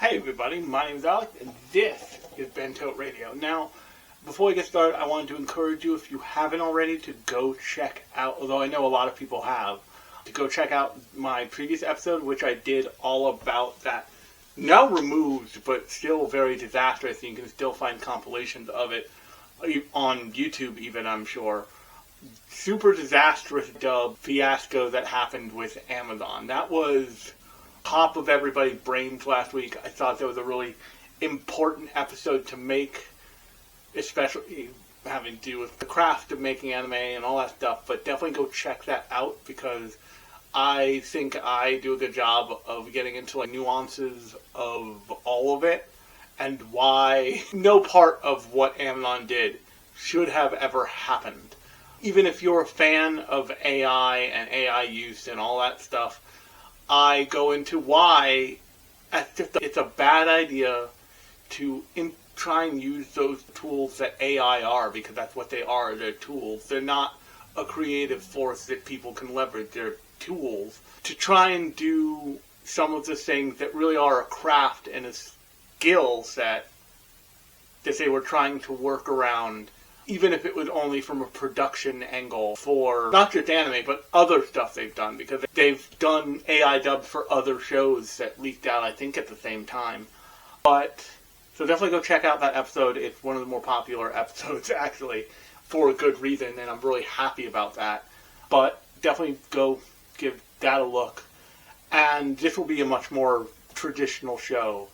Hey everybody, my name is Alex, and this is Bento Radio. Now, before we get started, I wanted to encourage you, if you haven't already, to go check out, although I know a lot of people have, to go check out my previous episode, which I did all about that, now removed, but still very disastrous, and you can still find compilations of it on YouTube even, I'm sure. Super disastrous dub fiasco that happened with Amazon. That was top of everybody's brains last week. I thought that was a really important episode to make, especially having to do with the craft of making anime and all that stuff, but definitely go check that out because I think I do a good job of getting into like nuances of all of it and why no part of what Amazon did should have ever happened. Even if you're a fan of AI and AI use and all that stuff, I go into why it's a bad idea to try and use those tools that AI are, because that's what they are. They're tools. They're not a creative force that people can leverage. They're tools to try and do some of the things that really are a craft and a skill set that they were trying to work around, even if it was only from a production angle for not just anime, but other stuff they've done, because they've done AI dubs for other shows that leaked out, I think, at the same time. But, so definitely go check out that episode. It's one of the more popular episodes, actually, for a good reason, and I'm really happy about that. But definitely go give that a look. And this will be a much more traditional show,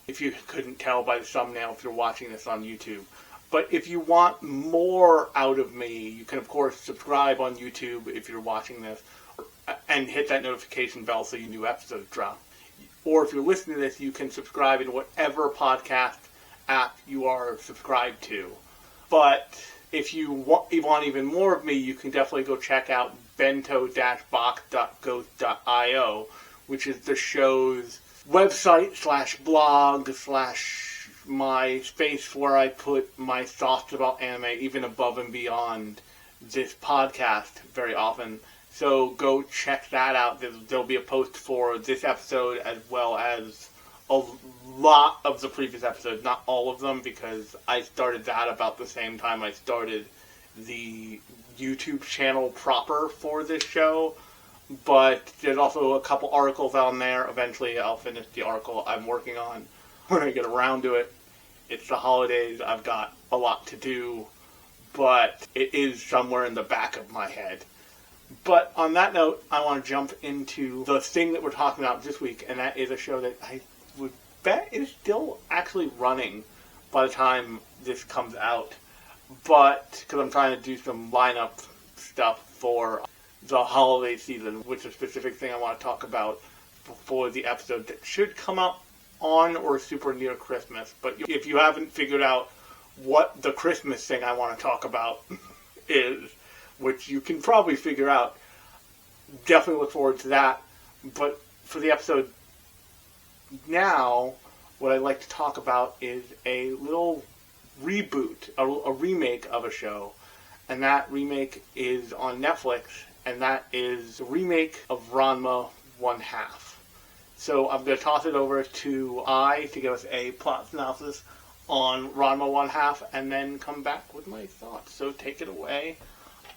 if you couldn't tell by the thumbnail if you're watching this on YouTube. But if you want more out of me, you can, of course, subscribe on YouTube if you're watching this, and hit that notification bell so your new episodes drop. Or if you're listening to this, you can subscribe in whatever podcast app you are subscribed to. But if you want even more of me, you can definitely go check out bento-box.ghost.io, which is the show's website / blog / my space where I put my thoughts about anime, even above and beyond this podcast very often. So go check that out. There'll be a post for this episode as well as a lot of the previous episodes. Not all of them, because I started that about the same time I started the YouTube channel proper for this show. But there's also a couple articles on there. Eventually I'll finish the article I'm working on when I get around to it. It's the holidays, I've got a lot to do, but it is somewhere in the back of my head. But on that note, I want to jump into the thing that we're talking about this week, and that is a show that I would bet is still actually running by the time this comes out. But, because I'm trying to do some lineup stuff for the holiday season, which is a specific thing I want to talk about for the episode that should come out on or super near Christmas. But if you haven't figured out what the Christmas thing I want to talk about is, which you can probably figure out, definitely look forward to that. But for the episode now, what I'd like to talk about is a little reboot, a remake of a show. And that remake is on Netflix, and that is the remake of Ranma 1/2. So I'm going to toss it over to to give us a plot synopsis on Ranma 1/2, and then come back with my thoughts. So take it away,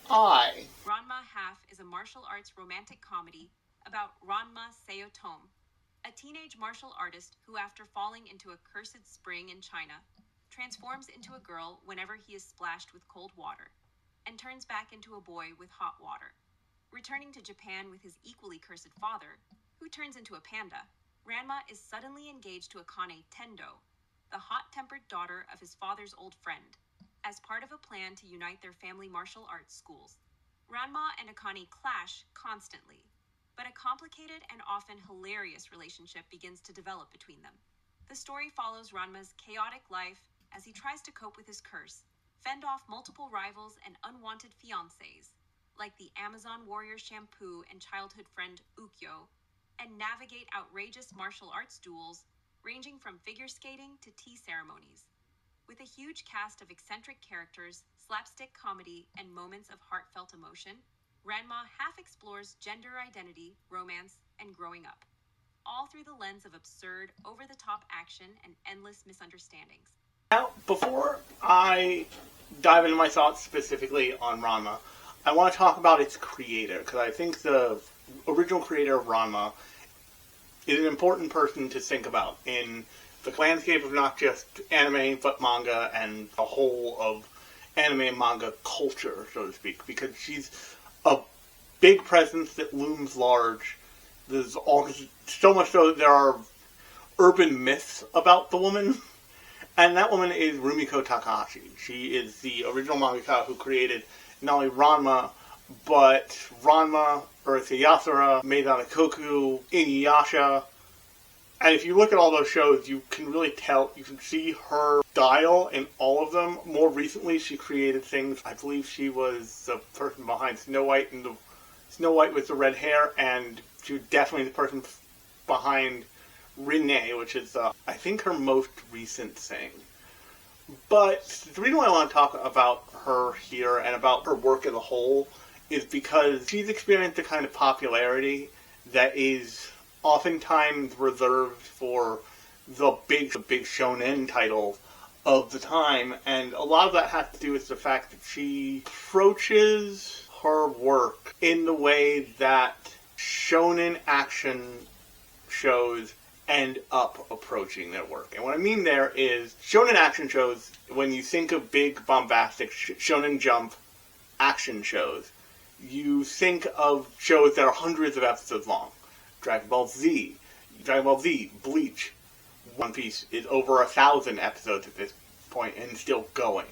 Ranma 1/2 is a martial arts romantic comedy about Ranma Seotom, a teenage martial artist who, after falling into a cursed spring in China, transforms into a girl whenever he is splashed with cold water, and turns back into a boy with hot water. Returning to Japan with his equally cursed father, who turns into a panda, Ranma is suddenly engaged to Akane Tendo, the hot-tempered daughter of his father's old friend, as part of a plan to unite their family martial arts schools. Ranma and Akane clash constantly, but a complicated and often hilarious relationship begins to develop between them. The story follows Ranma's chaotic life as he tries to cope with his curse, fend off multiple rivals and unwanted fiancés, like the Amazon warrior Shampoo and childhood friend Ukyo, and navigate outrageous martial arts duels ranging from figure skating to tea ceremonies. With a huge cast of eccentric characters, slapstick comedy, and moments of heartfelt emotion, Ranma half explores gender identity, romance, and growing up. all through the lens of absurd, over-the-top action and endless misunderstandings. Now, before I dive into my thoughts specifically on Ranma, I want to talk about its creator, because I think the original creator of Ranma is an important person to think about in the landscape of not just anime, but manga, and the whole of anime and manga culture, so to speak, because she's a big presence that looms large. There's so much so that there are urban myths about the woman, and that woman is Rumiko Takahashi. She is the original mangaka who created not only Ranma, but Ranma, Urusei Yatsura, Maison Ikkoku, Inuyasha. And if you look at all those shows, you can really tell, you can see her style in all of them. More recently, she created things, I believe she was the person behind Snow White and the Snow White with the red hair, and she was definitely the person behind Rinne, which is, I think, her most recent thing. But the reason why I want to talk about her here and about her work as a whole is because she's experienced a kind of popularity that is oftentimes reserved for the big shonen titles of the time, and a lot of that has to do with the fact that she approaches her work in the way that shonen action shows end up approaching their work. And what I mean there is shonen action shows, when you think of big bombastic shonen jump action shows, you think of shows that are hundreds of episodes long. Dragon Ball Z, Bleach, One Piece is over 1,000 episodes at this point and still going.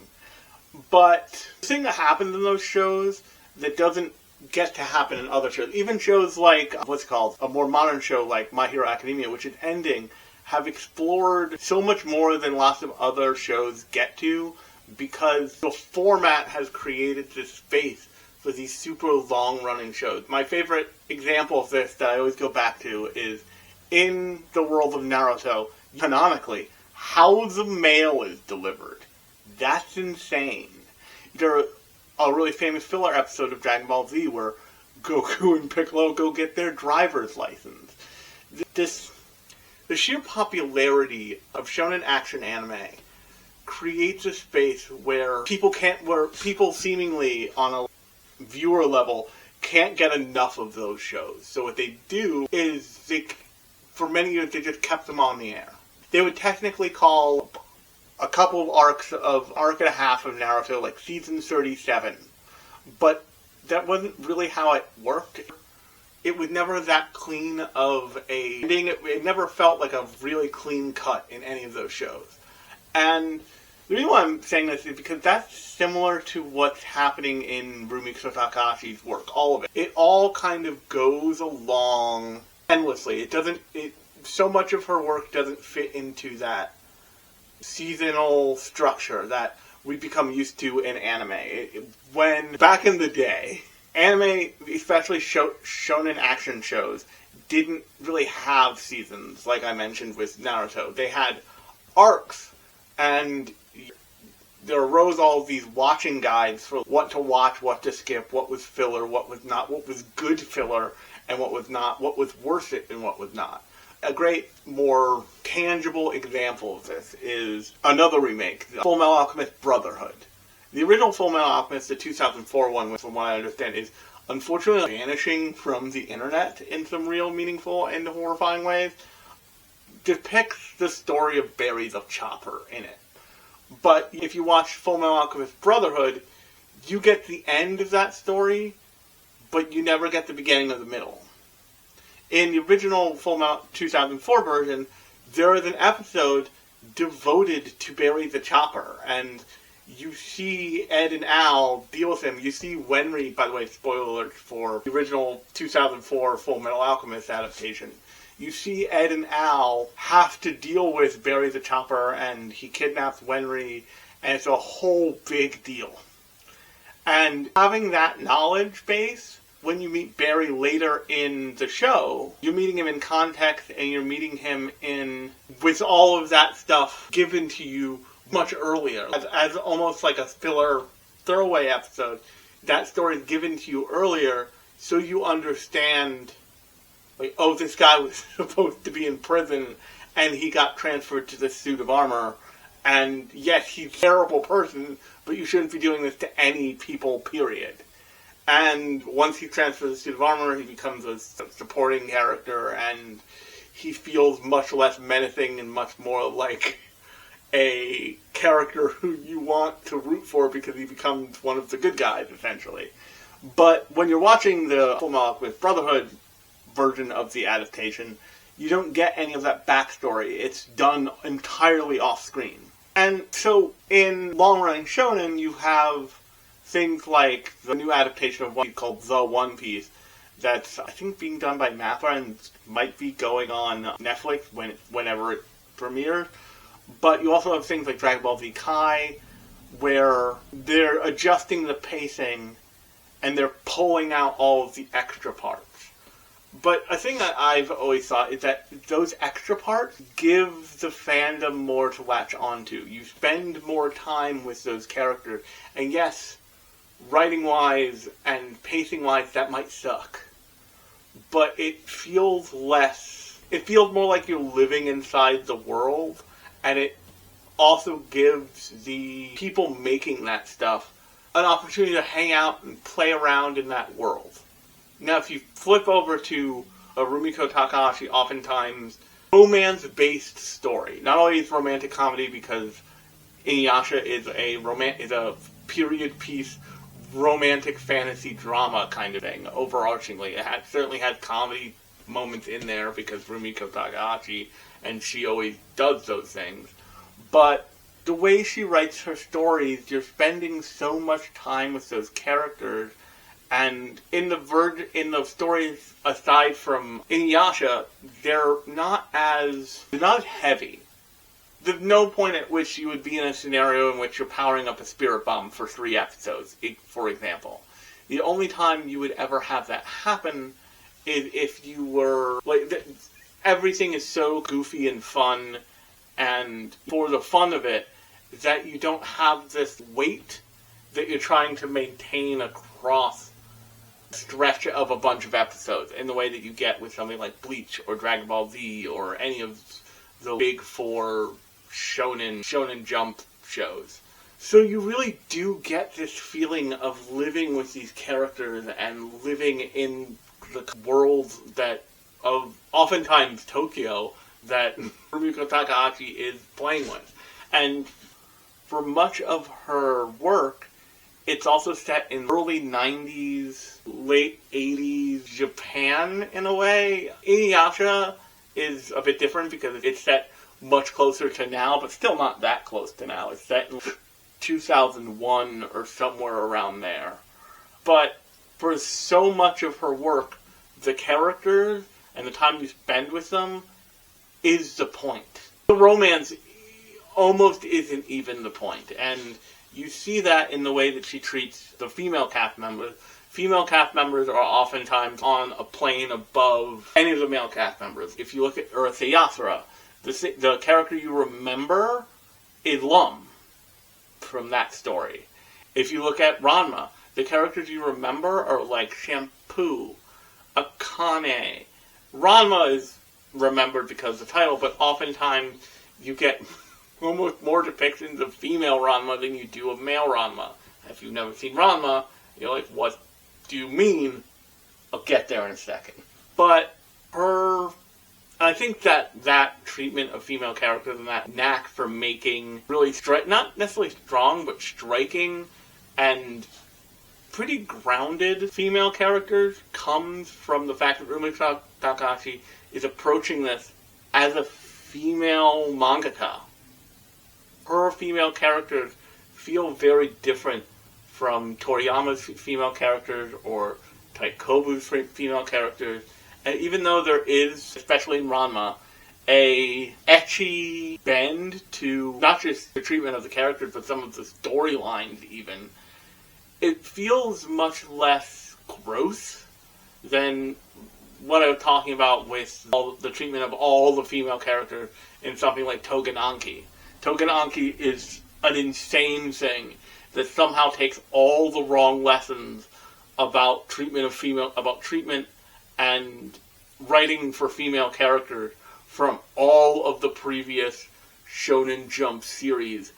But the thing that happens in those shows that doesn't get to happen in other shows, even shows like, a more modern show like My Hero Academia, which is ending, have explored so much more than lots of other shows get to, because the format has created this space for these super long-running shows. My favorite example of this that I always go back to is in the world of Naruto, canonically, how the mail is delivered. That's insane. There's a really famous filler episode of Dragon Ball Z where Goku and Piccolo go get their driver's license. The sheer popularity of shonen action anime creates a space where people seemingly on a viewer level can't get enough of those shows. So what they do is, for many years, they just kept them on the air. They would technically call a couple of arc and a half of Naruto like season 37, but that wasn't really how it worked. It was never that clean of a ending. It never felt like a really clean cut in any of those shows. And the reason why I'm saying this is because that's similar to what's happening in Rumiko Takahashi's work, all of it. It all kind of goes along endlessly. So much of her work doesn't fit into that seasonal structure that we become used to in anime. When, back in the day, anime, especially shonen action shows, didn't really have seasons, like I mentioned with Naruto. They had arcs, and there arose all of these watching guides for what to watch, what to skip, what was filler, what was not, what was good filler, and what was not, what was worth it and what was not. A great, more tangible example of this is another remake, the Fullmetal Alchemist Brotherhood. The original Fullmetal Alchemist, the 2004 one, from what I understand, is unfortunately vanishing from the internet in some real meaningful and horrifying ways. Depicts the story of Barry the Chopper in it. But if you watch Fullmetal Alchemist Brotherhood, you get the end of that story, but you never get the beginning of the middle. In the original Fullmetal 2004 version, there is an episode devoted to Barry the Chopper, and you see Ed and Al deal with him. You see Wenry, by the way, spoiler alert for the original 2004 Fullmetal Alchemist adaptation. You see Ed and Al have to deal with Barry the Chopper, and he kidnaps Wenry, and it's a whole big deal. And having that knowledge base, when you meet Barry later in the show, you're meeting him in context, and you're meeting him with all of that stuff given to you much earlier. As almost like a filler throwaway episode, that story is given to you earlier, so you understand like, oh, this guy was supposed to be in prison, and he got transferred to this suit of armor, and yes, he's a terrible person, but you shouldn't be doing this to any people, period. And once he transfers the suit of armor, he becomes a supporting character, and he feels much less menacing and much more like a character who you want to root for because he becomes one of the good guys, essentially. But when you're watching the Fullmetal Alchemist Brotherhood version of the adaptation, you don't get any of that backstory. It's done entirely off-screen. And so, in long-running shonen, you have things like the new adaptation of one called The One Piece that's, I think, being done by MAPPA and might be going on Netflix whenever it premieres. But you also have things like Dragon Ball Z Kai, where they're adjusting the pacing and they're pulling out all of the extra parts. But a thing that I've always thought is that those extra parts give the fandom more to latch onto. You spend more time with those characters. And yes, writing-wise and pacing-wise, that might suck. But it feels less... It feels more like you're living inside the world. And it also gives the people making that stuff an opportunity to hang out and play around in that world. Now, if you flip over to a Rumiko Takahashi, oftentimes romance-based story. Not only is romantic comedy because Inuyasha is a period piece romantic fantasy drama kind of thing, overarchingly. It certainly has comedy moments in there because Rumiko Takahashi, and she always does those things. But the way she writes her stories, you're spending so much time with those characters. And in the stories aside from Inuyasha, they're not as heavy. There's no point at which you would be in a scenario in which you're powering up a spirit bomb for 3 episodes, for example. The only time you would ever have that happen is if you were everything is so goofy and fun, and for the fun of it, that you don't have this weight that you're trying to maintain across stretch of a bunch of episodes in the way that you get with something like Bleach or Dragon Ball Z or any of the big 4 shonen jump shows. So you really do get this feeling of living with these characters and living in the world of oftentimes Tokyo that Rumiko Takahashi is playing with. And for much of her work, it's also set in early 90s, late 80s Japan, in a way. Inuyasha is a bit different because it's set much closer to now, but still not that close to now. It's set in 2001 or somewhere around there. But for so much of her work, the characters and the time you spend with them is the point. The romance almost isn't even the point, and you see that in the way that she treats the female cast members. Female cast members are oftentimes on a plane above any of the male cast members. If you look at Urusei Yatsura, the character you remember is Lum from that story. If you look at Ranma, the characters you remember are like Shampoo, Akane. Ranma is remembered because of the title, but oftentimes you get almost more depictions of female Ranma than you do of male Ranma. If you've never seen Ranma, you're like, what do you mean? I'll get there in a second. But I think that treatment of female characters and that knack for making really not necessarily strong, but striking and pretty grounded female characters comes from the fact that Rumiko Takahashi is approaching this as a female mangaka. Her female characters feel very different from Toriyama's female characters or Taikobu's female characters. And even though there is, especially in Ranma, a ecchi bend to not just the treatment of the characters, but some of the storylines even, it feels much less gross than what I was talking about with the treatment of all the female characters in something like Tougen Anki. Tougen Anki is an insane thing that somehow takes all the wrong lessons about treatment and writing for female characters from all of the previous Shonen Jump series.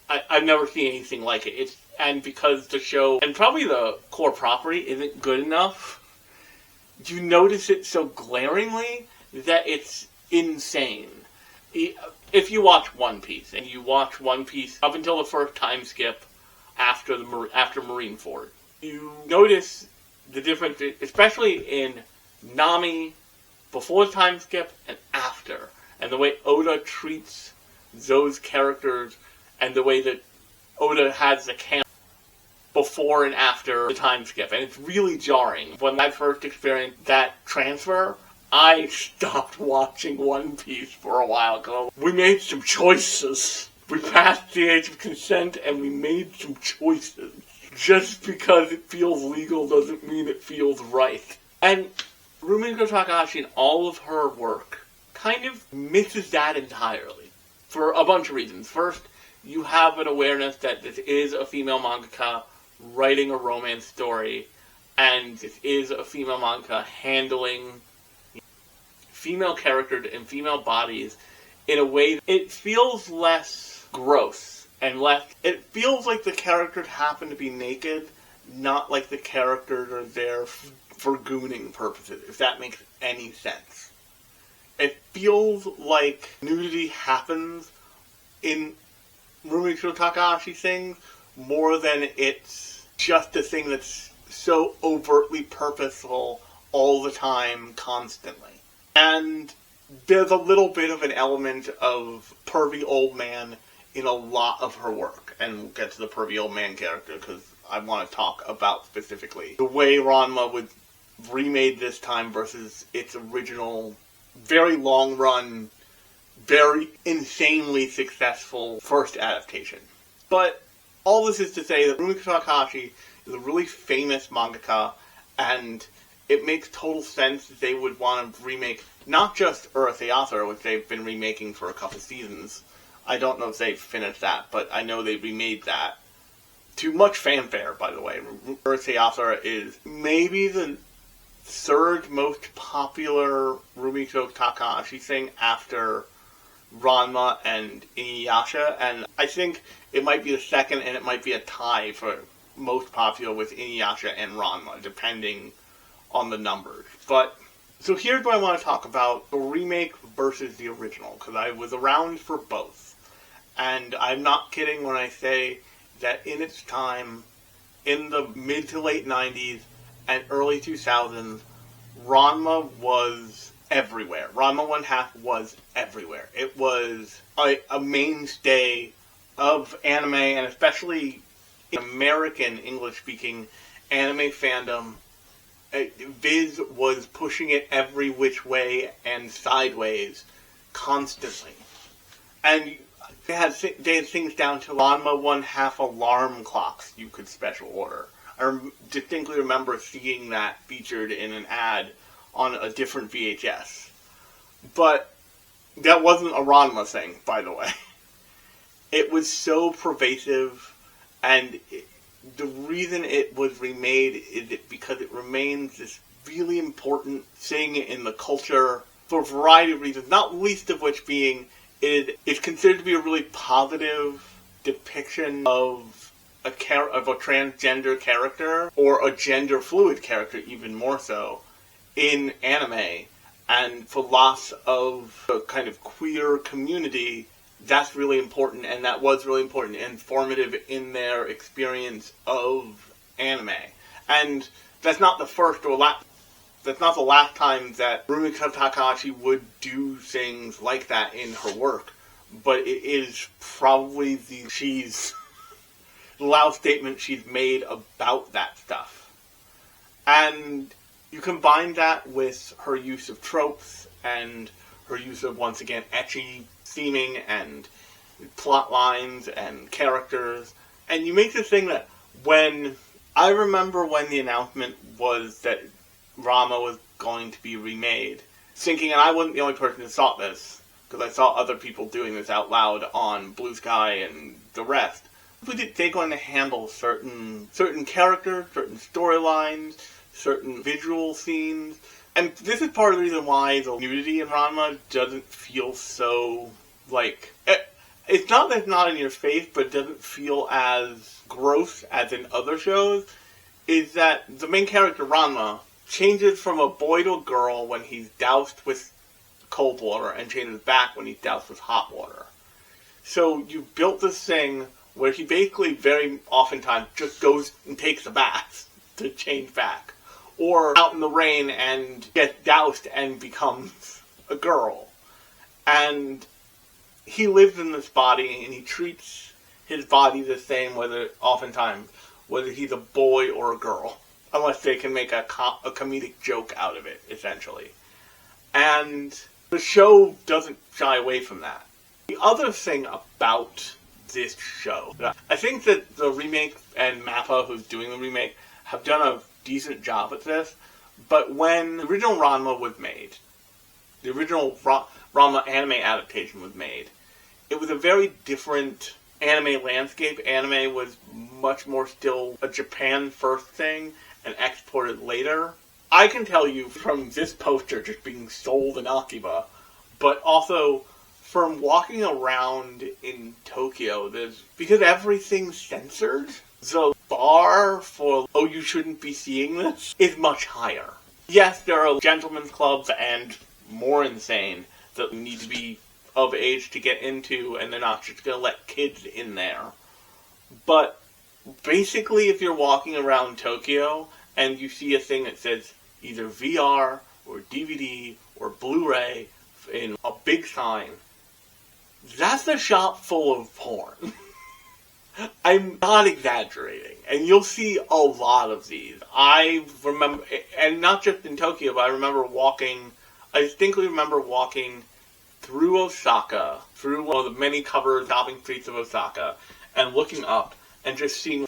I've never seen anything like it. And because the show, and probably the core property, isn't good enough, you notice it so glaringly that it's insane. If you watch One Piece, and you watch One Piece up until the first time skip after Marineford, you notice the difference, especially in Nami, before the time skip and after, and the way Oda treats those characters, and the way that Oda has the camp before and after the time skip. And it's really jarring. When I first experienced that transfer, I stopped watching One Piece for a while ago. We made some choices. We passed the age of consent and we made some choices. Just because it feels legal doesn't mean it feels right. And Rumiko Takahashi, in all of her work, kind of misses that entirely. For a bunch of reasons. First, you have an awareness that this is a female mangaka writing a romance story, and this is a female mangaka handling female characters and female bodies in a way that it feels less gross and less. It feels like the characters happen to be naked, not like the characters are there for gooning purposes, if that makes any sense. It feels like nudity happens in Rumiko Takahashi things more than it's just a thing that's so overtly purposeful all the time, constantly. And there's a little bit of an element of pervy old man in a lot of her work. And we'll get to the pervy old man character because I want to talk about specifically the way Ranma was remade this time versus its original, very long run, very insanely successful first adaptation. But all this is to say that Rumiko Takahashi is a really famous mangaka, and it makes total sense that they would want to remake not just Urusei Yatsura, which they've been remaking for a couple seasons. I don't know if they've finished that, but I know they remade that. To much fanfare, by the way. Urusei Yatsura is maybe the third most popular Rumiko Takahashi thing after Ranma and Inuyasha, and I think it might be the second, and it might be a tie for most popular with Inuyasha and Ranma, depending on the numbers. But, so here's what I want to talk about, the remake versus the original, because I was around for both. And I'm not kidding when I say that in its time, in the mid to late 90s and early 2000s, Ranma was everywhere. Ranma 1/2 was everywhere. It was a mainstay of anime, and especially in American English-speaking anime fandom. Viz was pushing it every which way and sideways constantly. And they had things down to Ranma 1/2 alarm clocks you could special order. I distinctly remember seeing that featured in an ad on a different VHS. But that wasn't a Ranma thing, by the way. It was so pervasive, and the reason it was remade is because it remains this really important thing in the culture for a variety of reasons, not least of which being it's considered to be a really positive depiction of a transgender character, or a gender fluid character even more so, in anime. And for lots of the kind of queer community, that's really important, and that was really important and formative in their experience of anime. And that's not the first or last, that's not the last time that Rumiko Takahashi would do things like that in her work, but it is probably the loud statement she's made about that stuff. And you combine that with her use of tropes and her use of, once again, ecchi theming and plot lines and characters, and you make this thing that I remember when the announcement was that Ranma was going to be remade, thinking, and I wasn't the only person who thought this, because I saw other people doing this out loud on Blue Sky and the rest. They're going to handle certain characters, certain storylines, certain visual scenes, And this is part of the reason why the nudity in Ranma doesn't feel so, like... It's not that it's not in your face, but it doesn't feel as gross as in other shows, is that the main character, Ranma, changes from a boy to a girl when he's doused with cold water and changes back when he's doused with hot water. So you built this thing where he basically very oftentimes just goes and takes a bath to change back. Or out in the rain and gets doused and becomes a girl. And he lives in this body and he treats his body the same oftentimes, whether he's a boy or a girl. Unless they can make a comedic joke out of it, essentially. And the show doesn't shy away from that. The other thing about this show, I think that the remake and Mappa, who's doing the remake, have done a decent job at this, but when the original Ranma was made, the original Ranma anime adaptation was made, it was a very different anime landscape. Anime was much more still a Japan first thing and exported later. I can tell you from this poster just being sold in Akiba, but also from walking around in Tokyo, because everything's censored, the bar for, oh, you shouldn't be seeing this, is much higher. Yes, there are gentlemen's clubs and more insane that need to be of age to get into, and they're not just going to let kids in there. But basically, if you're walking around Tokyo and you see a thing that says either VR or DVD or Blu-ray in a big sign, that's a shop full of porn. I'm not exaggerating, and you'll see a lot of these. I remember, and not just in Tokyo, but I distinctly remember walking through Osaka, through one of the many covered shopping streets of Osaka, and looking up and just seeing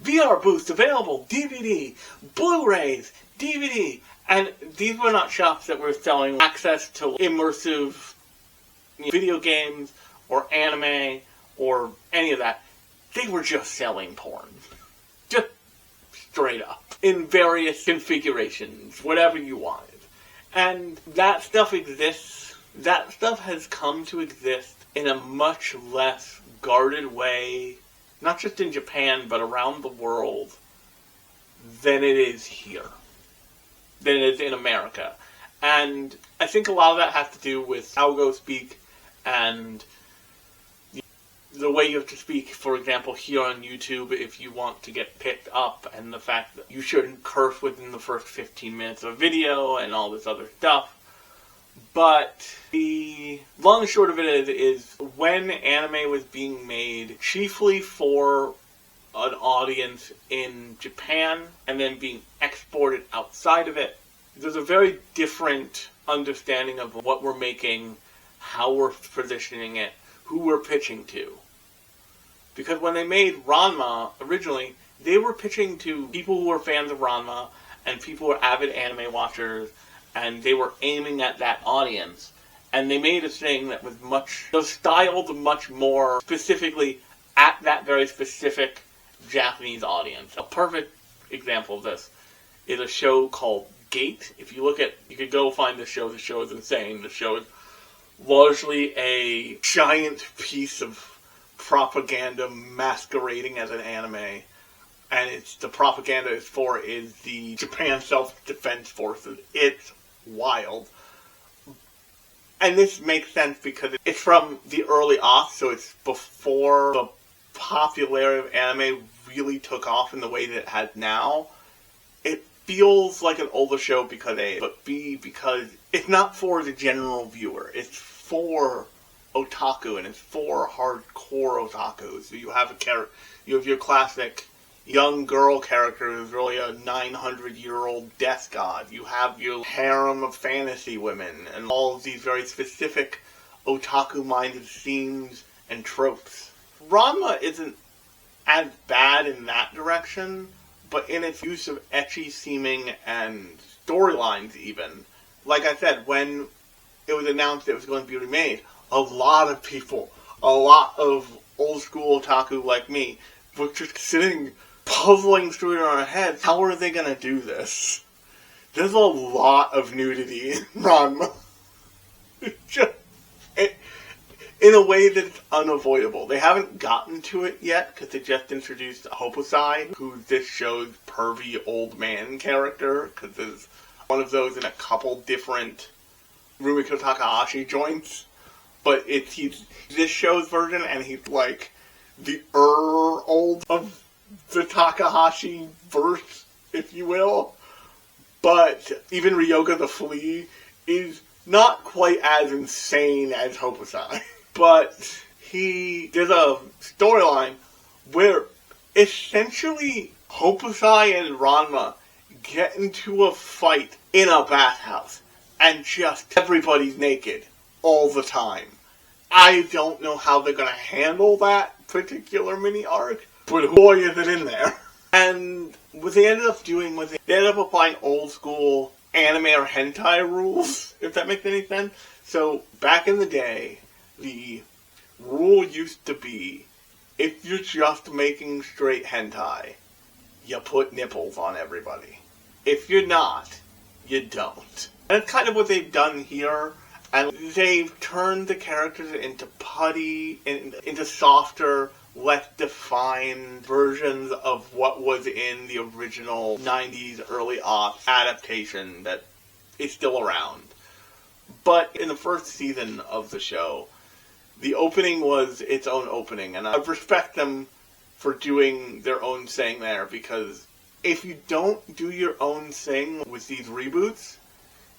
VR booths available, DVD, Blu-rays, DVD, and these were not shops that were selling access to immersive video games or anime or any of that. They were just selling porn. Just straight up. In various configurations, whatever you wanted. And that stuff exists. That stuff has come to exist in a much less guarded way, not just in Japan, but around the world, than it is here. Than it is in America. And I think a lot of that has to do with how go speak and the way you have to speak, for example, here on YouTube if you want to get picked up, and the fact that you shouldn't curse within the first 15 minutes of a video and all this other stuff. But the long and short of it is when anime was being made chiefly for an audience in Japan and then being exported outside of it, there's a very different understanding of what we're making, how we're positioning it, who we're pitching to. Because when they made Ranma, originally, they were pitching to people who were fans of Ranma, and people who were avid anime watchers, and they were aiming at that audience. And they made a thing that was styled much more specifically at that very specific Japanese audience. A perfect example of this is a show called Gate. If you could go find the show is insane. The show is largely a giant piece of propaganda masquerading as an anime, and the propaganda is the Japan Self-Defense Forces. It's wild. And this makes sense because it's from the early aughts, so it's before the popularity of anime really took off in the way that it has now. It feels like an older show because A, but B, because it's not for the general viewer. It's for otaku, and it's for hardcore otaku. So you have your classic young girl character who's really a 900-year-old death god. You have your harem of fantasy women, and all of these very specific otaku-minded themes and tropes. Ranma isn't as bad in that direction, but in its use of ecchi-seeming and storylines even. Like I said, when it was announced it was going to be remade, a lot of people, a lot of old-school otaku like me, were just sitting, puzzling through it in our heads. How are they going to do this? there's a lot of nudity in Ranma. In a way that's unavoidable. They haven't gotten to it yet, because they just introduced Haposai, who's this show's pervy old man character, because there's one of those in a couple different Rumiko Takahashi joints. But he's this show's version, and he's like the old of the Takahashi verse, if you will. But even Ryouga the Flea is not quite as insane as Haposai. But there's a storyline where essentially Haposai and Ranma get into a fight in a bathhouse, and just everybody's naked all the time. I don't know how they're going to handle that particular mini arc, but boy is it in there. And what they ended up doing was they ended up applying old school anime or hentai rules, if that makes any sense. So back in the day, the rule used to be, if you're just making straight hentai, you put nipples on everybody. If you're not, you don't. And that's kind of what they've done here. And they've turned the characters into putty, into softer, less defined versions of what was in the original 90s, early aughts adaptation that is still around. But in the first season of the show, the opening was its own opening, and I respect them for doing their own thing there, because if you don't do your own thing with these reboots,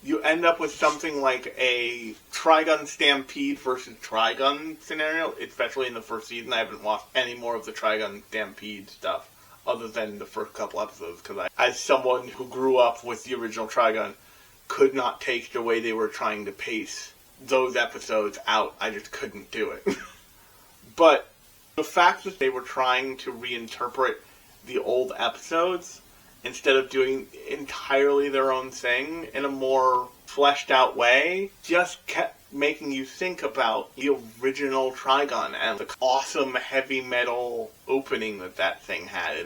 you end up with something like a Trigun Stampede versus Trigun scenario, especially in the first season. I haven't watched any more of the Trigun Stampede stuff other than the first couple episodes, because as someone who grew up with the original Trigun, could not take the way they were trying to pace those episodes out. I just couldn't do it. But the fact that they were trying to reinterpret the old episodes instead of doing entirely their own thing in a more fleshed out way just kept making you think about the original Trigun and the awesome heavy metal opening that thing had,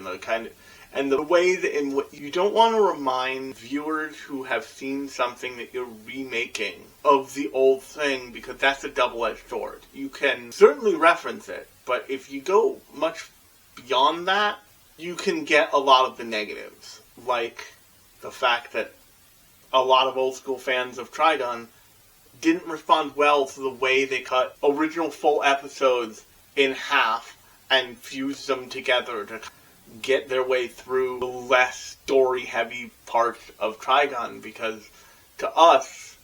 and the way that in what you don't want to remind viewers who have seen something that you're remaking of the old thing, because that's a double-edged sword. You can certainly reference it, but if you go much beyond that, you can get a lot of the negatives, like the fact that a lot of old school fans of Trigun didn't respond well to the way they cut original full episodes in half and fused them together to get their way through the less story-heavy parts of Trigun, because to us,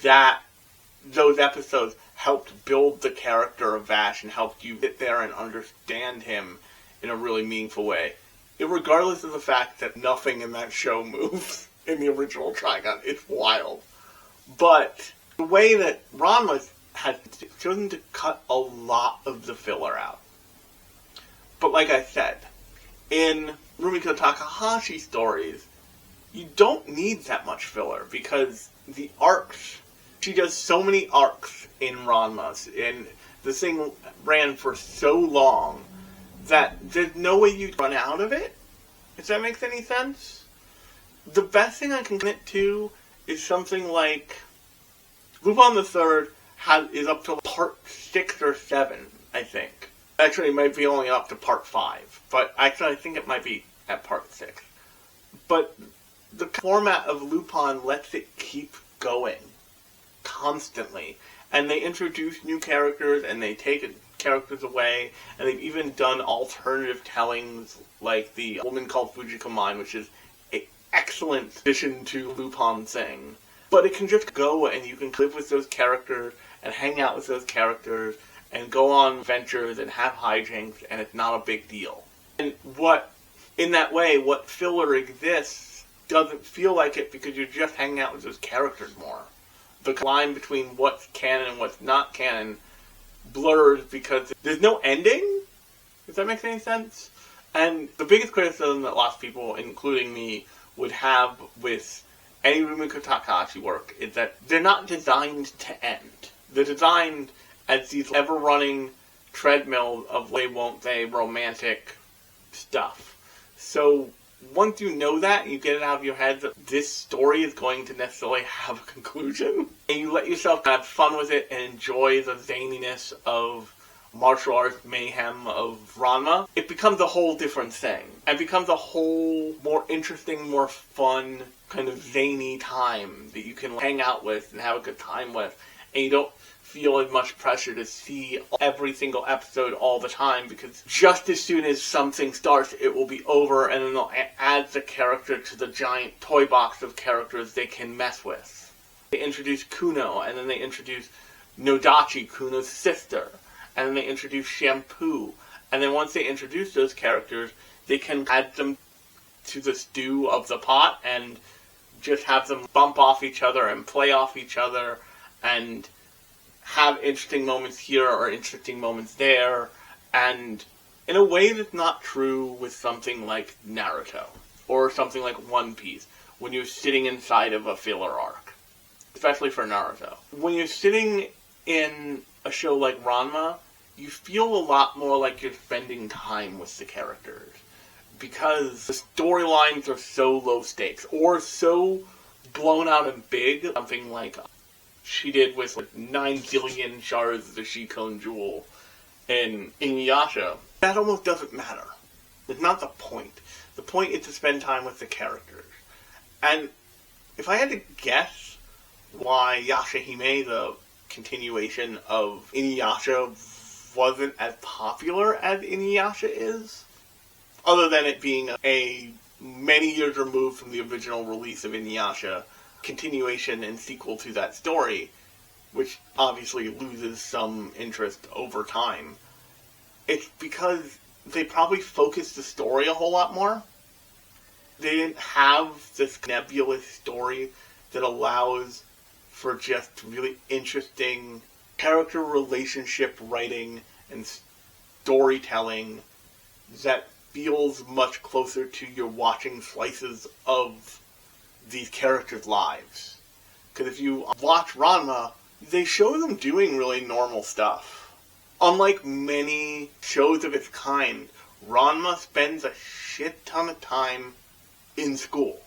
those episodes helped build the character of Vash and helped you sit there and understand him in a really meaningful way. Regardless of the fact that nothing in that show moves in the original Trigun. It's wild. But the way that Ranma had chosen to cut a lot of the filler out. But like I said, in Rumiko Takahashi stories, you don't need that much filler, because the arcs, she does so many arcs in Ranma's, and the thing ran for so long that there's no way you run out of it, if that makes any sense. The best thing I can commit to is something like Lupin the Third is up to part 6 or 7, I think. Actually, it might be only up to part 5, but actually I think it might be at part 6. But the format of Lupin lets it keep going constantly, and they introduce new characters and they take characters away, and they've even done alternative tellings like the Woman Called Fujiko Mine, which is an excellent addition to Lupin's thing. But it can just go, and you can live with those characters and hang out with those characters and go on adventures and have hijinks, and it's not a big deal. And in that way, what filler exists doesn't feel like it, because you're just hanging out with those characters more. The line between what's canon and what's not canon blurs because there's no ending, if that makes any sense. And the biggest criticism that lots of people, including me, would have with any Rumiko Takahashi work is that they're not designed to end. They're designed as these ever-running treadmills of they won't they romantic stuff. So once you know that and you get it out of your head that this story is going to necessarily have a conclusion, and you let yourself have fun with it and enjoy the zaniness of martial arts mayhem of Ranma, it becomes a whole different thing. It becomes a whole more interesting, more fun, kind of zany time that you can hang out with and have a good time with, and you don't feel as much pressure to see every single episode all the time, because just as soon as something starts, it will be over, and then they'll add the character to the giant toy box of characters they can mess with. They introduce Kuno, and then they introduce Nodachi, Kuno's sister, and then they introduce Shampoo, and then once they introduce those characters, they can add them to the stew of the pot, and just have them bump off each other and play off each other, and have interesting moments here or interesting moments there, and in a way that's not true with something like Naruto, or something like One Piece, when you're sitting inside of a filler arc. Especially for Naruto. When you're sitting in a show like Ranma, you feel a lot more like you're spending time with the characters, because the storylines are so low stakes, or so blown out and big, something like she did with 9 billion shards of the Shikon Jewel in Inuyasha. That almost doesn't matter. It's not the point. The point is to spend time with the characters. And if I had to guess why Yashahime, the continuation of Inuyasha, wasn't as popular as Inuyasha is, other than it being a many years removed from the original release of Inuyasha, continuation and sequel to that story, which obviously loses some interest over time, it's because they probably focused the story a whole lot more. They didn't have this nebulous story that allows for just really interesting character relationship writing and storytelling that feels much closer to your watching slices of these characters' lives. Because if you watch Ranma, they show them doing really normal stuff. Unlike many shows of its kind, Ranma spends a shit ton of time in school.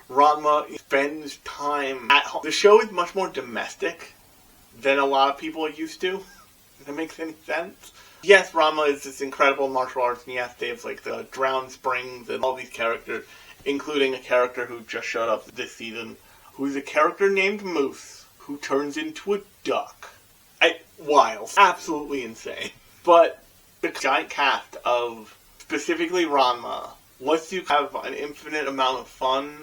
Ranma spends time at home. The show is much more domestic than a lot of people are used to. If that makes any sense. Yes, Ranma is this incredible martial arts, and yes, they have the Drowned Springs and all these characters, including a character who just showed up this season, who's a character named Moose, who turns into a duck. Wild. Absolutely insane. But the giant cast of, specifically Ranma, lets you have an infinite amount of fun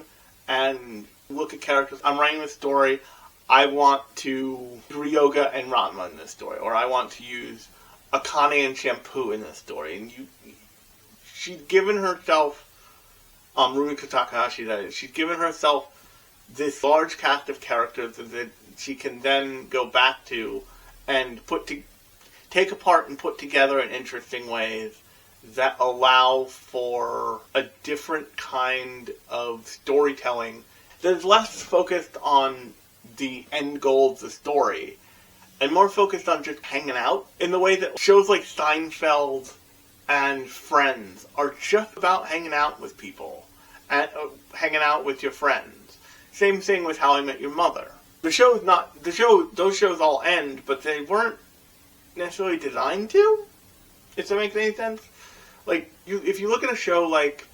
and look at characters. I'm writing this story, I want to Ryouga and Ranma in this story, or I want to use Akane and Shampoo in this story. And she's given herself, Rumiko Takahashi that is, she's given herself this large cast of characters that she can then go back to and take apart and put together in interesting ways that allow for a different kind of storytelling that is less focused on the end goal of the story and more focused on just hanging out, in the way that shows like Seinfeld and Friends are just about hanging out with people and hanging out with your friends. Same thing with How I Met Your Mother. Those shows all end, but they weren't necessarily designed to, if that makes any sense. If you look at a show like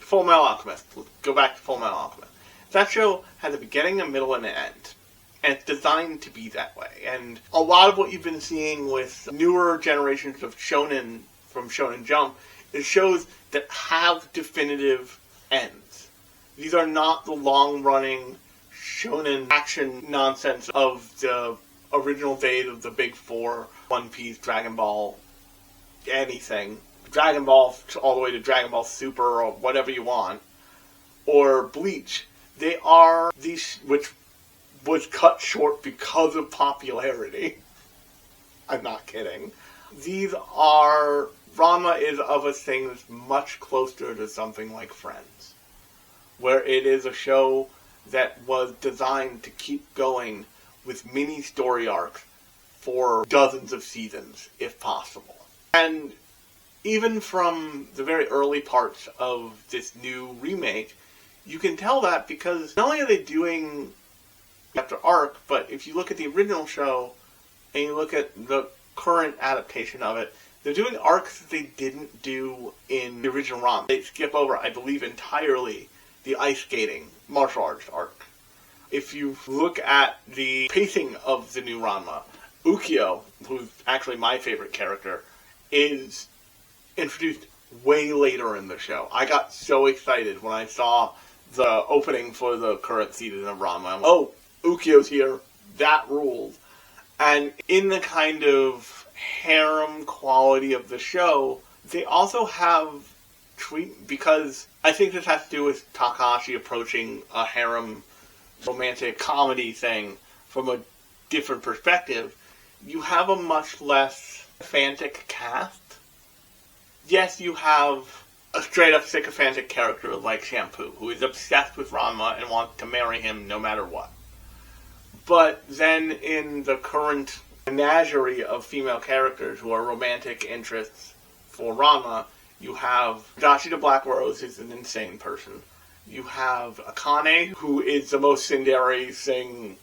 Fullmetal Alchemist, go back to Fullmetal Alchemist, that show has a beginning, a middle, and an end. And it's designed to be that way. And a lot of what you've been seeing with newer generations of shonen from Shonen Jump is shows that have definitive ends. These are not the long-running shonen action nonsense of the original days of the Big Four, One Piece, Dragon Ball, anything. Dragon Ball all the way to Dragon Ball Super or whatever you want. Or Bleach. They are these, which was cut short because of popularity. I'm not kidding. Ranma is of a thing that's much closer to something like Friends, where it is a show that was designed to keep going with mini story arcs for dozens of seasons, if possible. And even from the very early parts of this new remake, you can tell that because not only are they doing after arc, but if you look at the original show and you look at the current adaptation of it, they're doing arcs that they didn't do in the original Ranma. They skip over, I believe, entirely the ice skating martial arts arc. If you look at the pacing of the new Ranma, Ukyo, who's actually my favorite character, is introduced way later in the show. I got so excited when I saw the opening for the current season of Ranma. Oh, Ukyo's here. That rules. And in the kind of harem quality of the show, they also have because I think this has to do with Takahashi approaching a harem romantic comedy thing from a different perspective. You have a much less sycophantic cast. Yes, you have a straight-up sycophantic character like Shampoo, who is obsessed with Ranma and wants to marry him no matter what. But then in the current menagerie of female characters who are romantic interests for Ranma, you have Dashi the Black Rose, who's an insane person. You have Akane, who is the most tsundere thing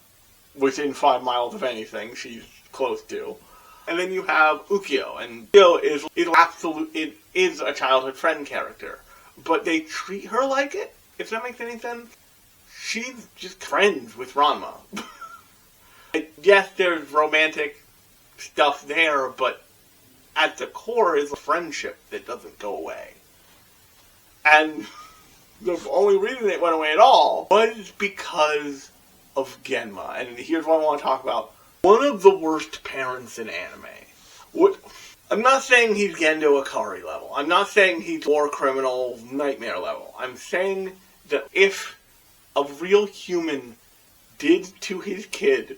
within 5 miles of anything she's close to. And then you have Ukyo, and Ukyo is a childhood friend character. But they treat her like it, if that makes any sense. She's just friends with Ranma. Yes, there's romantic stuff there, but at the core is a friendship that doesn't go away. And the only reason it went away at all was because of Genma. And here's what I want to talk about. One of the worst parents in anime. I'm not saying he's Gendo Akari level. I'm not saying he's war criminal nightmare level. I'm saying that if a real human did to his kid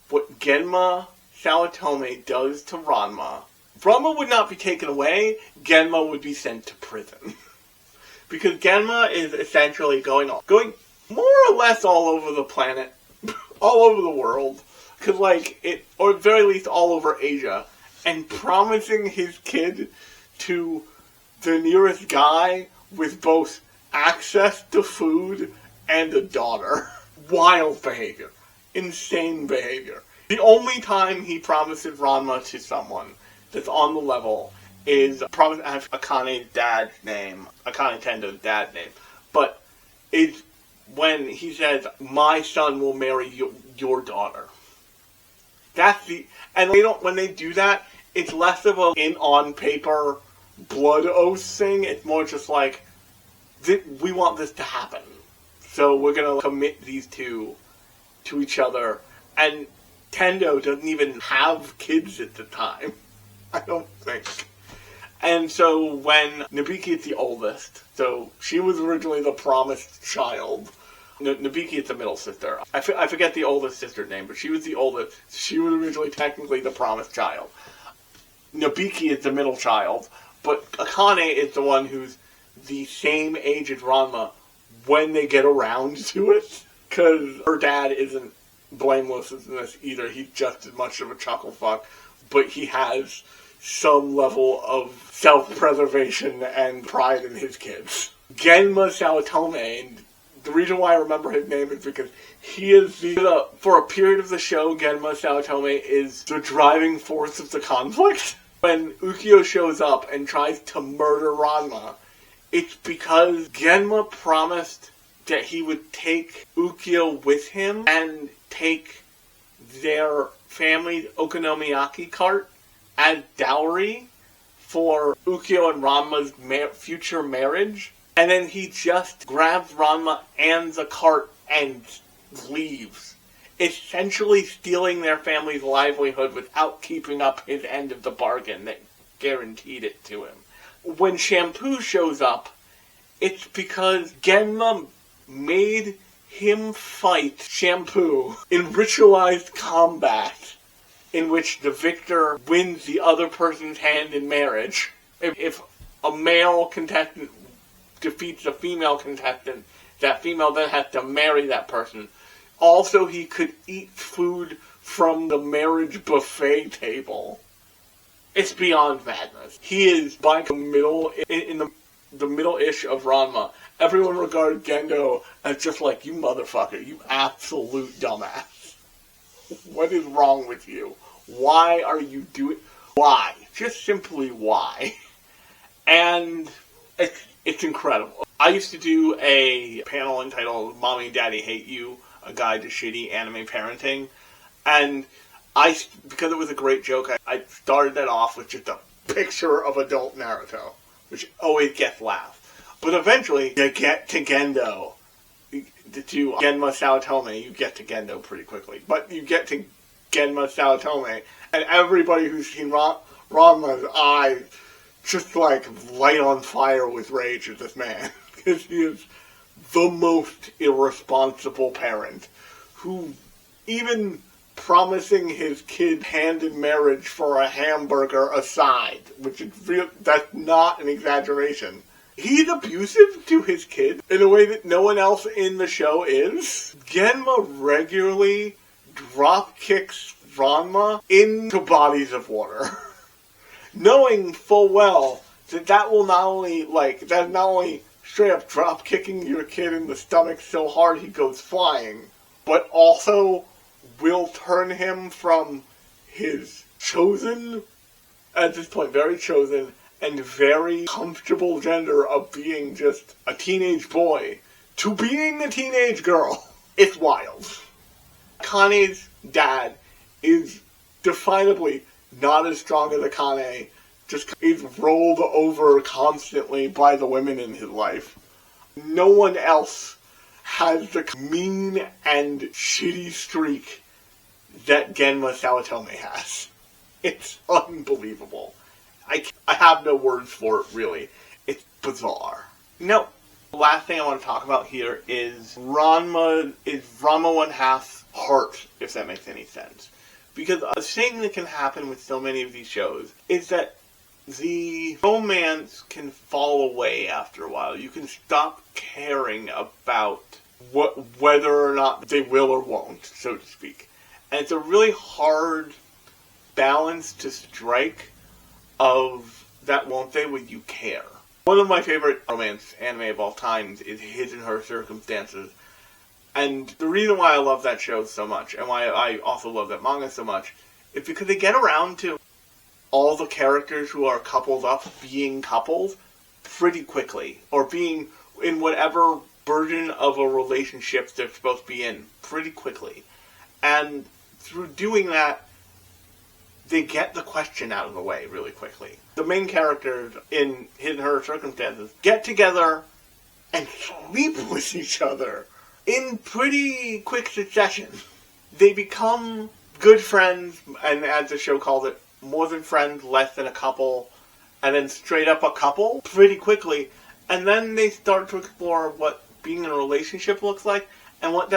what Genma Sawatome does to Ranma would not be taken away, Genma would be sent to prison. Because Genma is essentially going more or less all over the planet, all over the world, or at very least all over Asia, and promising his kid to the nearest guy with both access to food and a daughter. Wild behavior. Insane behavior. The only time he promises Ranma to someone that's on the level is promise Akane's dad's name, Akane Tendo's dad's name, but it's when he says, "My son will marry your daughter." When they do that, it's less of a on paper blood oath thing. It's more just like, we want this to happen, so we're gonna commit these two to each other. And Tendo doesn't even have kids at the time, I don't think. And so when Nobiki is the oldest, so she was originally the promised child. Nobiki is the middle sister. I forget the oldest sister's name, but she was the oldest. She was originally technically the promised child. Nobiki is the middle child, but Akane is the one who's the same age as Ranma when they get around to it. Because her dad isn't blameless in this either. He's just as much of a chuckle fuck, but he has some level of self-preservation and pride in his kids. Genma Sawatome, and the reason why I remember his name is because he is for a period of the show, Genma Sawatome is the driving force of the conflict. When Ukyo shows up and tries to murder Ranma, it's because Genma promised that he would take Ukyo with him and take their family's okonomiyaki cart as dowry for Ukyo and Ranma's future marriage. And then he just grabs Ranma and the cart and leaves, essentially stealing their family's livelihood without keeping up his end of the bargain that guaranteed it to him. When Shampoo shows up, it's because Genma made him fight Shampoo in ritualized combat in which the victor wins the other person's hand in marriage. If a male contestant defeats a female contestant, that female then has to marry that person. Also, he could eat food from the marriage buffet table. It's beyond madness. He is by the middle, in the middle-ish of Ranma. Everyone regards Gendo as just like, you motherfucker, you absolute dumbass. What is wrong with you? Why are you doing... Why? Just simply why? And it's incredible. I used to do a panel entitled Mommy and Daddy Hate You, A Guide to Shitty Anime Parenting. And because it was a great joke, I started that off with just a picture of adult Naruto, which always gets laughs. But eventually, you get to Gendo. To Genma Saotome, you get to Gendo pretty quickly. But you get to Genma Saotome, and everybody who's seen Ranma's eyes just like light on fire with rage at this man. Because he is the most irresponsible parent who, even promising his kid hand in marriage for a hamburger aside, which is that's not an exaggeration. He's abusive to his kid in a way that no one else in the show is. Genma regularly drop kicks Ranma into bodies of water. Knowing full well that will not only straight up drop kicking your kid in the stomach so hard he goes flying, but also will turn him from his chosen, at this point very chosen, and very comfortable gender of being just a teenage boy to being a teenage girl. It's wild. Akane's dad is definably not as strong as Akane, just is rolled over constantly by the women in his life. No one else has the mean and shitty streak that Genma Saotome has. It's unbelievable. I have no words for it, really. It's bizarre. Now, the last thing I want to talk about here is Ranma 1/2 heart, if that makes any sense. Because a thing that can happen with so many of these shows is that the romance can fall away after a while. You can stop caring about whether or not they will or won't, so to speak. And it's a really hard balance to strike of that won't they when you care. One of my favorite romance anime of all times is His and Her Circumstances. And the reason why I love that show so much, and why I also love that manga so much, is because they get around to all the characters who are coupled up being couples pretty quickly, or being in whatever version of a relationship they're supposed to be in pretty quickly. And through doing that, they get the question out of the way really quickly. The main characters in His and Her Circumstances get together and sleep with each other in pretty quick succession. They become good friends, and as the show calls it, more than friends, less than a couple, and then straight up a couple pretty quickly. And then they start to explore what being in a relationship looks like, and what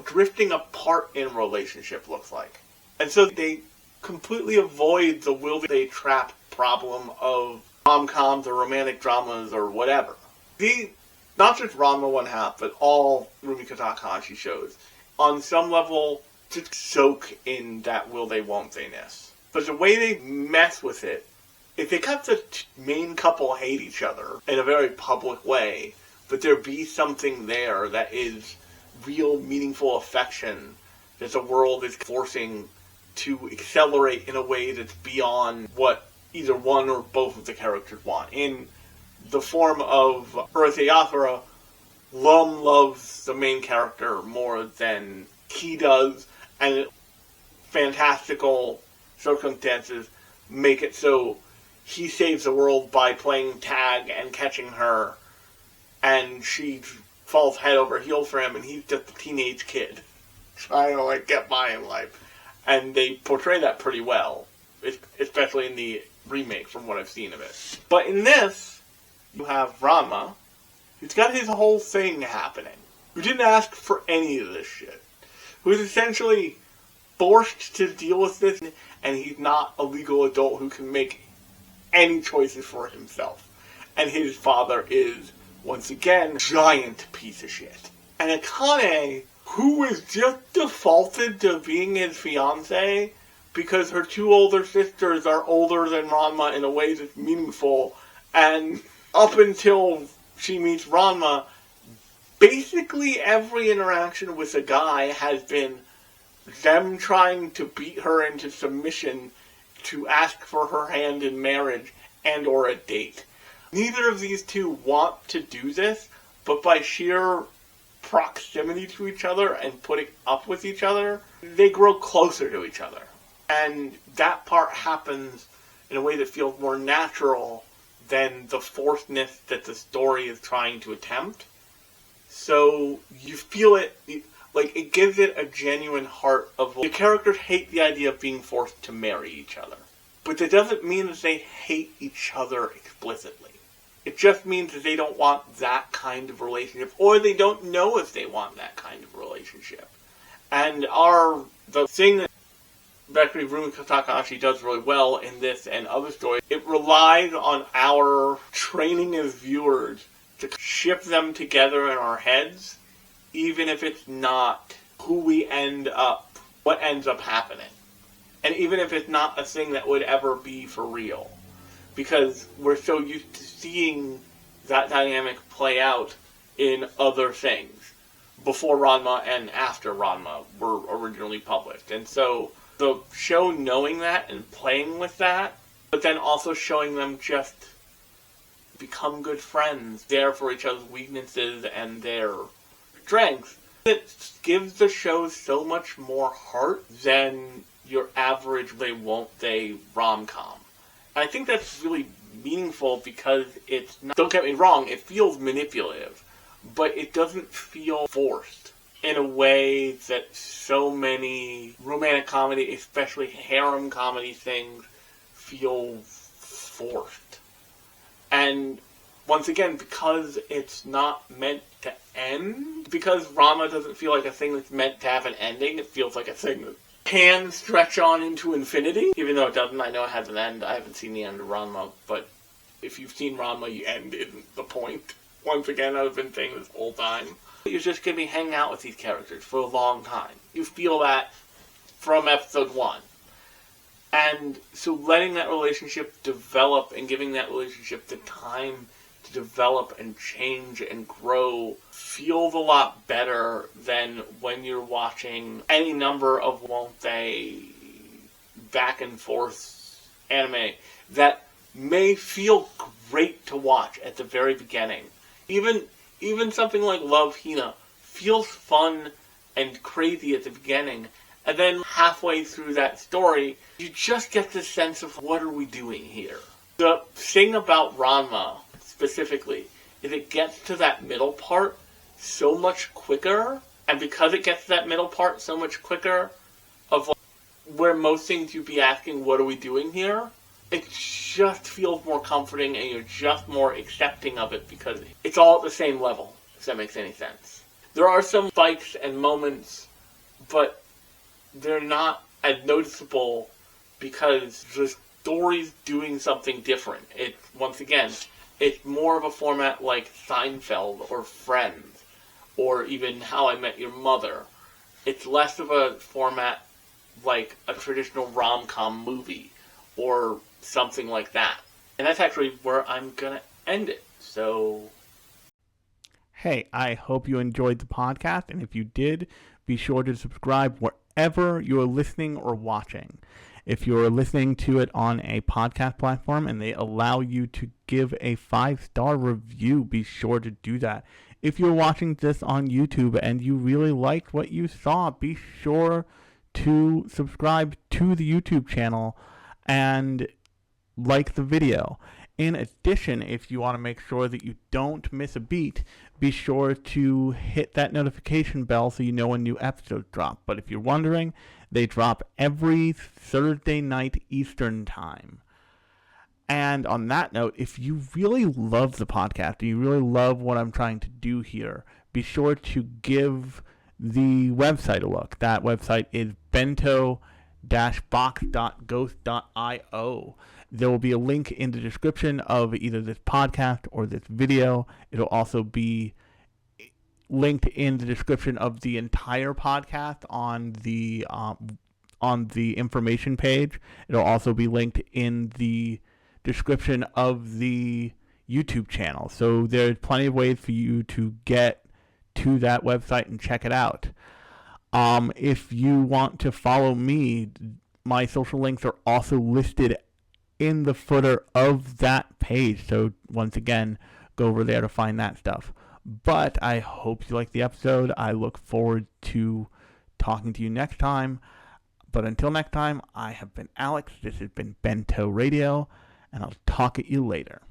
drifting apart in a relationship looks like. And so they completely avoid the will they trap problem of rom-coms or romantic dramas or whatever. Not just Ranma 1/2, but all Rumiko Takahashi shows, on some level, just soak in that will they won't they-ness. But the way they mess with it, if they cut the main couple hate each other in a very public way, but there be something there that is real meaningful affection that the world is forcing to accelerate in a way that's beyond what either one or both of the characters want. In the form of Urusei Yatsura, Lum loves the main character more than he does, and fantastical circumstances make it so he saves the world by playing tag and catching her, and she falls head over heels for him, and he's just a teenage kid trying to get by in life. And they portray that pretty well, especially in the remake from what I've seen of it. But in this, you have Ranma, who's got his whole thing happening, who didn't ask for any of this shit, who's essentially forced to deal with this, and he's not a legal adult who can make any choices for himself. And his father is, once again, a giant piece of shit. And Akane, who was just defaulted to being his fiancé because her two older sisters are older than Ranma in a way that's meaningful. And up until she meets Ranma, basically every interaction with a guy has been them trying to beat her into submission to ask for her hand in marriage and or a date. Neither of these two want to do this, but by sheer proximity to each other and putting up with each other, they grow closer to each other. And that part happens in a way that feels more natural than the forcedness that the story is trying to attempt. So you feel it, like it gives it a genuine heart of, the characters hate the idea of being forced to marry each other. But that doesn't mean that they hate each other explicitly. It just means that they don't want that kind of relationship, or they don't know if they want that kind of relationship. And the thing that actually Rumiko Takahashi does really well in this and other stories, it relies on our training as viewers to ship them together in our heads, even if it's not what ends up happening. And even if it's not a thing that would ever be for real. Because we're so used to seeing that dynamic play out in other things before Ranma and after Ranma were originally published. And so the show knowing that and playing with that, but then also showing them just become good friends, there for each other's weaknesses and their strengths, it gives the show so much more heart than your average they won't they rom-com. And I think that's really meaningful because it's not, don't get me wrong, it feels manipulative, but it doesn't feel forced in a way that so many romantic comedy, especially harem comedy things, feel forced. And once again, because it's not meant to end, because Ranma doesn't feel like a thing that's meant to have an ending, it feels like a thing that can stretch on into infinity, even though it doesn't. I know it has an end. I haven't seen the end of Ranma, but if you've seen Ranma, the end isn't the point. Once again, I've been saying this whole time. You're just going to be hanging out with these characters for a long time. You feel that from episode 1. And so letting that relationship develop and giving that relationship the time to develop and change and grow feels a lot better than when you're watching any number of back and forth anime that may feel great to watch at the very beginning. Even something like Love Hina feels fun and crazy at the beginning, and then halfway through that story, you just get this sense of, what are we doing here? The thing about Ranma, specifically, is it gets to that middle part so much quicker, and because it gets to that middle part so much quicker, of where most things you'd be asking, what are we doing here? It just feels more comforting, and you're just more accepting of it because it's all at the same level, if that makes any sense. There are some spikes and moments, but they're not as noticeable because the story's doing something different. Once again, it's more of a format like Seinfeld or Friends, or even How I Met Your Mother. It's less of a format like a traditional rom-com movie, or something like that. And that's actually where I'm going to end it. So, hey, I hope you enjoyed the podcast, and if you did, be sure to subscribe wherever you're listening or watching. If you're listening to it on a podcast platform and they allow you to give a 5-star review, be sure to do that. If you're watching this on YouTube and you really liked what you saw, be sure to subscribe to the YouTube channel and like the video. In addition, if you want to make sure that you don't miss a beat, be sure to hit that notification bell so you know when new episodes drop. But if you're wondering, they drop every Thursday night Eastern time. And on that note, if you really love the podcast and you really love what I'm trying to do here, be sure to give the website a look. That website is bento-box.ghost.io. There will be a link in the description of either this podcast or this video. It'll also be linked in the description of the entire podcast on the on the information page. It'll also be linked in the description of the YouTube channel. So there's plenty of ways for you to get to that website and check it out. If you want to follow me, my social links are also listed in the footer of that page. So once again, go over there to find that stuff. But I hope you liked the episode. I look forward to talking to you next time. But until next time, I have been Alex. This has been Bento Radio, and I'll talk at you later.